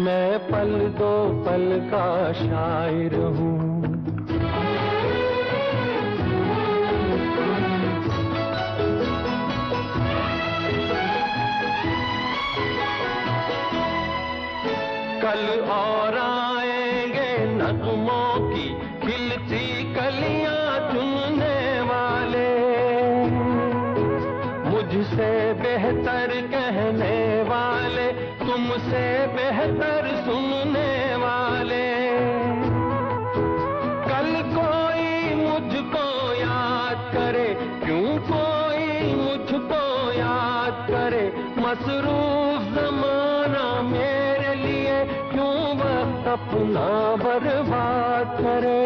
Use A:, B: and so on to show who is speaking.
A: मैं पल दो पल का शायर हूँ। कल और आएंगे नगमों की खिलती कलियां चुनने वाले, मुझसे बेहतर कहने वाले, तुमसे बेहतर सुनने वाले। कल कोई मुझको याद करे, क्यों कोई मुझको याद करे, मसरूफ ज़माना मेरे लिए क्यों वक्त अपना बर्बाद करे।